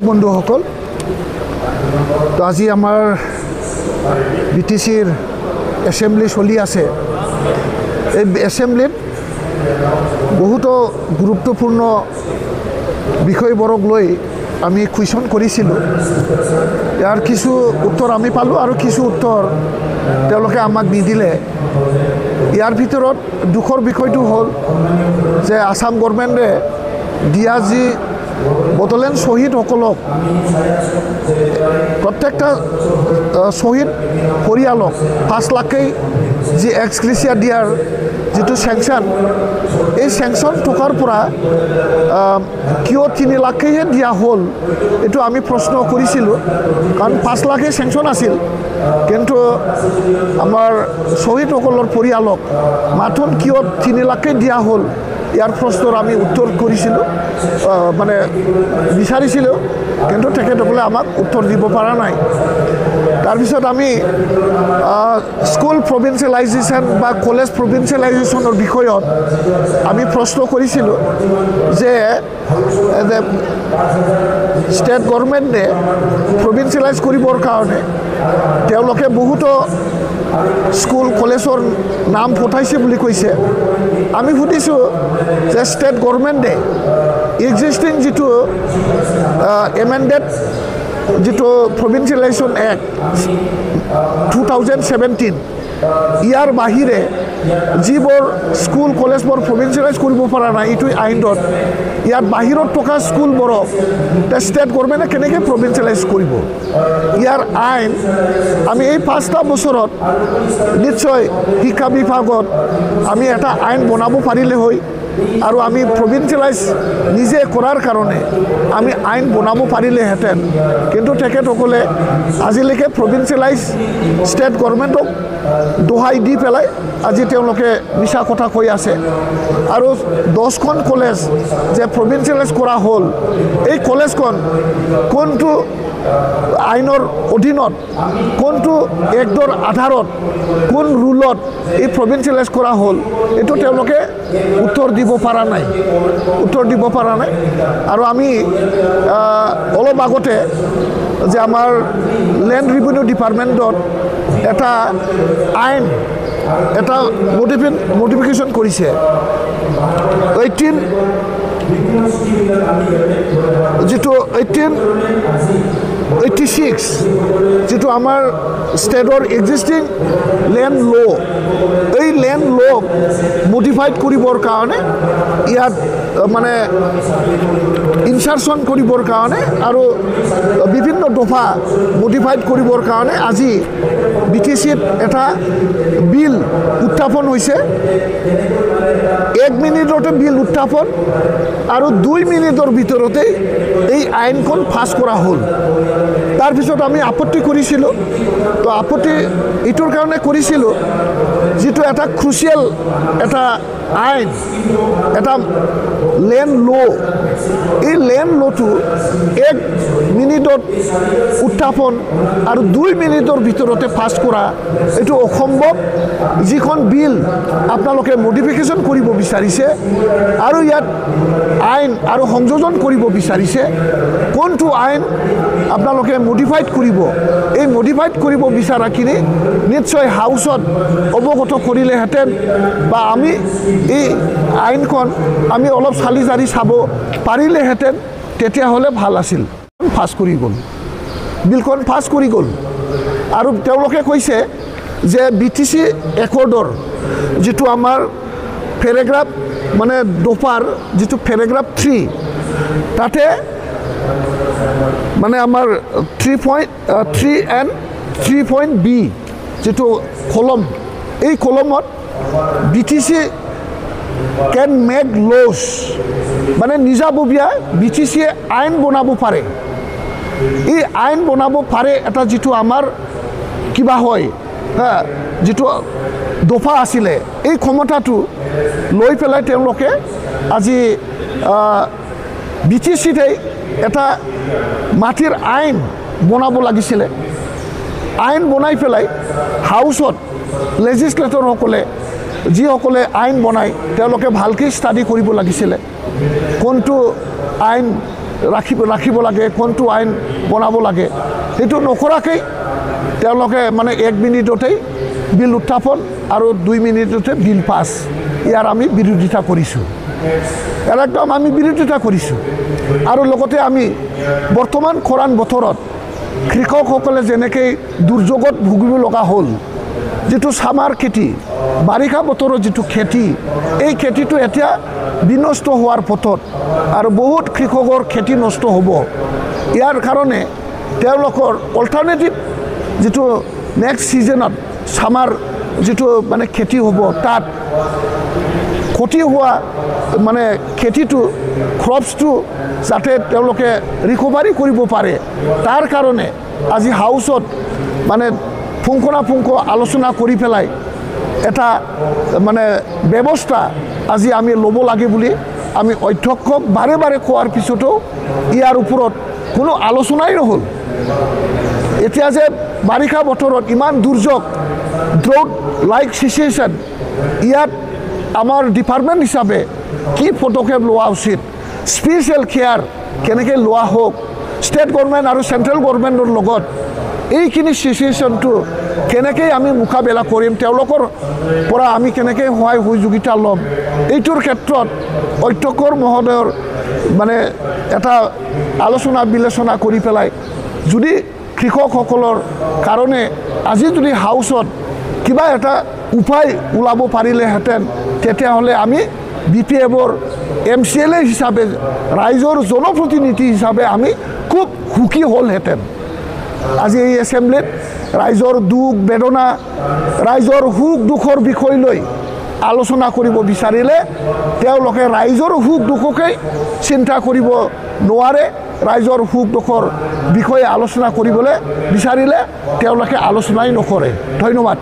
বন্ধুসকল, তো আজি আমাৰ বিটিচিৰ এছেম্বলি চলি আছে। এই এছেম্বলিত বহুতো গুৰুত্বপূৰ্ণ বিষয়বোৰক লৈ আমি কুৱেশ্যন কৰিছিলোঁ। ইয়াৰ কিছু উত্তৰ আমি পালোঁ আৰু কিছু উত্তৰ তেওঁলোকে আমাক নিদিলে। ইয়াৰ ভিতৰত দুখৰ বিষয়টো হ'ল যে আসাম গভৰ্ণমেণ্টে দিয়া যি বড়োলেণ্ড শ্বহীদসকলক প্ৰত্যেকটা শ্বহীদ পৰিয়ালক 5 লাখকৈ যি এক্সগ্ৰেচিয়া দিয়াৰ যিটো চেংচন, এই চেংচন টকাৰ পৰা কিয় 3 লাখকৈহে দিয়া হ'ল, এইটো আমি প্ৰশ্ন কৰিছিলোঁ। কাৰণ 5 লাখেই চেংচন আছিল, কিন্তু আমাৰ শ্বহীদসকলৰ পৰিয়ালক মাত্ৰ কিয় 3 লাখকৈ দিয়া হ'ল, ইয়াৰ প্ৰশ্নৰ আমি উত্তৰ কৰিছিলোঁ, মানে বিচাৰিছিলোঁ, কিন্তু তেখেতসকলে আমাক উত্তৰ দিব পৰা নাই। তাৰপিছত আমি স্কুল প্ৰভিন্সিয়েলাইজেশ্যন বা কলেজ প্ৰভিন্সিয়েলাইজেশ্যনৰ বিষয়ত আমি প্ৰশ্ন কৰিছিলোঁ যে ষ্টেট গভৰ্ণমেণ্টে প্ৰভিন্সিয়েলাইজ কৰিবৰ কাৰণে তেওঁলোকে বহুতো স্কুল কলেজৰ নাম পঠাইছে বুলি কৈছে। আমি সুধিছোঁ যে ষ্টেট গভৰ্ণমেণ্টে এক্সিষ্টিং যিটো এমেণ্ডেড যিটো প্ৰভিন্সিয়েলাইজেশ্যন এক্ট 2017, ইয়াৰ বাহিৰে যিবোৰ স্কুল কলেজবোৰ প্ৰভিন্সিয়েলাইজ কৰিব পৰা নাই এইটো আইনত, ইয়াৰ বাহিৰত থকা স্কুলবোৰক ষ্টেট গভৰ্ণমেণ্টে কেনেকৈ প্ৰভিন্সিয়েলাইজ কৰিব, ইয়াৰ আইন আমি এই 5টা বছৰত নিশ্চয় শিক্ষা বিভাগত আমি এটা আইন বনাব পাৰিলে হয়, আৰু আমি প্ৰভিন্সিয়েলাইজ নিজে কৰাৰ কাৰণে আমি আইন বনাব পাৰিলেহেঁতেন। কিন্তু তেখেতসকলে আজিলৈকে প্ৰভিন্সিয়েলাইজ ষ্টেট গভৰ্ণমেণ্টক দোহাই দি পেলাই আজি তেওঁলোকে মিছা কথা কৈ আছে। আৰু 10খন কলেজ যে প্ৰভিন্সিয়েলাইজ কৰা হ'ল, এই কলেজখন কোনটো আইনৰ অধীনত, কোনটো এক্টৰ আধাৰত, কোন ৰুলত এই প্ৰভিন্সিয়েলাইজ কৰা হ'ল, এইটো তেওঁলোকে উত্তৰ দিব পৰা নাই। আৰু আমি অলপ আগতে যে আমাৰ লেণ্ড ৰেভিনিউ ডিপাৰ্টমেণ্টত এটা আইন এটা মডিফিকেশ্যন কৰিছে। 1886 যিটো আমাৰ ষ্টেটৰ এক্সিষ্টিং লেণ্ড ল', এই লেণ্ড লক মডিফাইড কৰিবৰ কাৰণে, ইয়াত মানে ইনচাৰশ্যন কৰিবৰ কাৰণে আৰু বিভিন্ন দফা মডিফাইড কৰিবৰ কাৰণে আজি BTCত এটা বিল উত্থাপন হৈছে। 1 মিনিটতে বিল উত্থাপন আৰু 2 মিনিটৰ ভিতৰতে এই আইনখন পাছ কৰা হ'ল। তাৰপিছত আমি আপত্তি কৰিছিলোঁ। তো আপত্তি এইটোৰ কাৰণে কৰিছিলোঁ, যিটো এটা ক্ৰুচিয়েল এটা আইন, এটা লেণ্ড ল', এই লেণ্ড ল'টো 1 মিনিটত উত্থাপন আৰু 2 মিনিটৰ ভিতৰতে পাছ কৰা, এইটো অসম্ভৱ। যিখন বিল আপোনালোকে মডিফিকেশ্যন কৰিব বিচাৰিছে আৰু ইয়াত আইন আৰু সংযোজন কৰিব বিচাৰিছে, কোনটো আইন আপোনালোকে মডিফাইড কৰিব, এই মডিফাইড কৰিব বিচৰাখিনি নিশ্চয় হাউচত অৱগত কৰিলেহেঁতেন, বা আমি এই আইনখন আমি অলপ চালি জাৰি চাব পাৰিলেহেঁতেন, তেতিয়াহ'লে ভাল আছিল। পাছ কৰি গ'ল, বিলখন পাছ কৰি গ'ল। আৰু তেওঁলোকে কৈছে যে BTC একৰ্ডৰ যিটো আমাৰ পেৰেগ্ৰাফ, মানে দফাৰ যিটো পেৰেগ্ৰাফ 3, তাতে মানে আমাৰ 3.3 and 3.B যিটো কলম, এই কলমত BTC কেন মেক লছ, মানে নিজাববীয়া BTCয়ে আইন বনাব পাৰে। এই আইন বনাব পাৰে এটা যিটো আমাৰ কিবা হয়, যিটো দফা আছিলে, এই ক্ষমতাটো লৈ পেলাই তেওঁলোকে আজি BTCতেই এটা মাটিৰ আইন বনাব লাগিছিলে। আইন বনাই পেলাই হাউচত লেজিছলেটৰসকলে যিসকলে আইন বনায় তেওঁলোকে ভালকৈ ষ্টাডি কৰিব লাগিছিলে, কোনটো আইন ৰাখিব লাগে, কোনটো আইন বনাব লাগে, সেইটো নকৰাকৈ তেওঁলোকে মানে 1 মিনিটতেই বিল উত্থাপন আৰু 2 মিনিটতে বিল পাছ, ইয়াৰ আমি বিৰোধিতা কৰিছোঁ। একদম আমি বিৰোধিতা কৰিছোঁ। আৰু লগতে আমি বৰ্তমান খৰাং বতৰত কৃষকসকলে যেনেকৈ দুৰ্যোগত ভুগিব লগা হ'ল, যিটো ছামাৰ খেতি, বাৰিষা বতৰৰ যিটো খেতি, এই খেতিটো এতিয়া বিনষ্ট হোৱাৰ পথত আৰু বহুত কৃষকৰ খেতি নষ্ট হ'ব। ইয়াৰ কাৰণে তেওঁলোকৰ অল্টাৰনেটিভ যিটো নেক্সট ছিজনত ছামাৰ যিটো মানে খেতি হ'ব, তাত ক্ষতি হোৱা মানে খেতিটো ক্ৰপছটো যাতে তেওঁলোকে ৰিকভাৰী কৰিব পাৰে, তাৰ কাৰণে আজি হাউচত মানে পুংখানুপুংখ আলোচনা কৰি পেলাই এটা মানে ব্যৱস্থা আজি আমি ল'ব লাগে বুলি আমি অধ্যক্ষক বাৰে বাৰে কোৱাৰ পিছতো ইয়াৰ ওপৰত কোনো আলোচনাই নহ'ল। এতিয়া যে বাৰিষা বতৰত ইমান দুৰ্যোগ, ড্ৰাউট লাইক চিচুৱেশ্যন, ইয়াত আমাৰ ডিপাৰ্টমেণ্ট হিচাপে কি পদক্ষেপ লোৱা উচিত, স্পেচিয়েল কেয়াৰ কেনেকৈ লোৱা হওক, ষ্টেট গভৰ্ণমেণ্ট আৰু চেণ্ট্ৰেল গভৰ্ণমেণ্টৰ লগত এইখিনি চিচুৱেশ্যনটো কেনেকৈ আমি মোকাবিলা কৰিম, তেওঁলোকৰ পৰা আমি কেনেকৈ সহায় সহযোগিতা ল'ম, এইটোৰ ক্ষেত্ৰত অধ্যক্ষ মহোদয়ৰ মানে এটা আলোচনা বিলোচনা কৰি পেলাই যদি কৃষকসকলৰ কাৰণে আজি যদি হাউচত কিবা এটা উপায় ওলাব পাৰিলেহেঁতেন, তেতিয়াহ'লে আমি BPFৰ MCLA হিচাপে, ৰাইজৰ জনপ্ৰতিনিধি হিচাপে আমি খুব সুখী হ'লহেঁতেন। আজি এই এছেম্বলিত ৰাইজৰ দুখ বেদনা, ৰাইজৰ সুখ দুখৰ বিষয় লৈ আলোচনা কৰিব বিচাৰিলে তেওঁলোকে ৰাইজৰ সুখ দুখকেই চিন্তা কৰিব নোৱাৰে। ৰাইজৰ সুখ দুখৰ বিষয়ে আলোচনা কৰিবলৈ বিচাৰিলে তেওঁলোকে আলোচনাই নকৰে। ধন্যবাদ।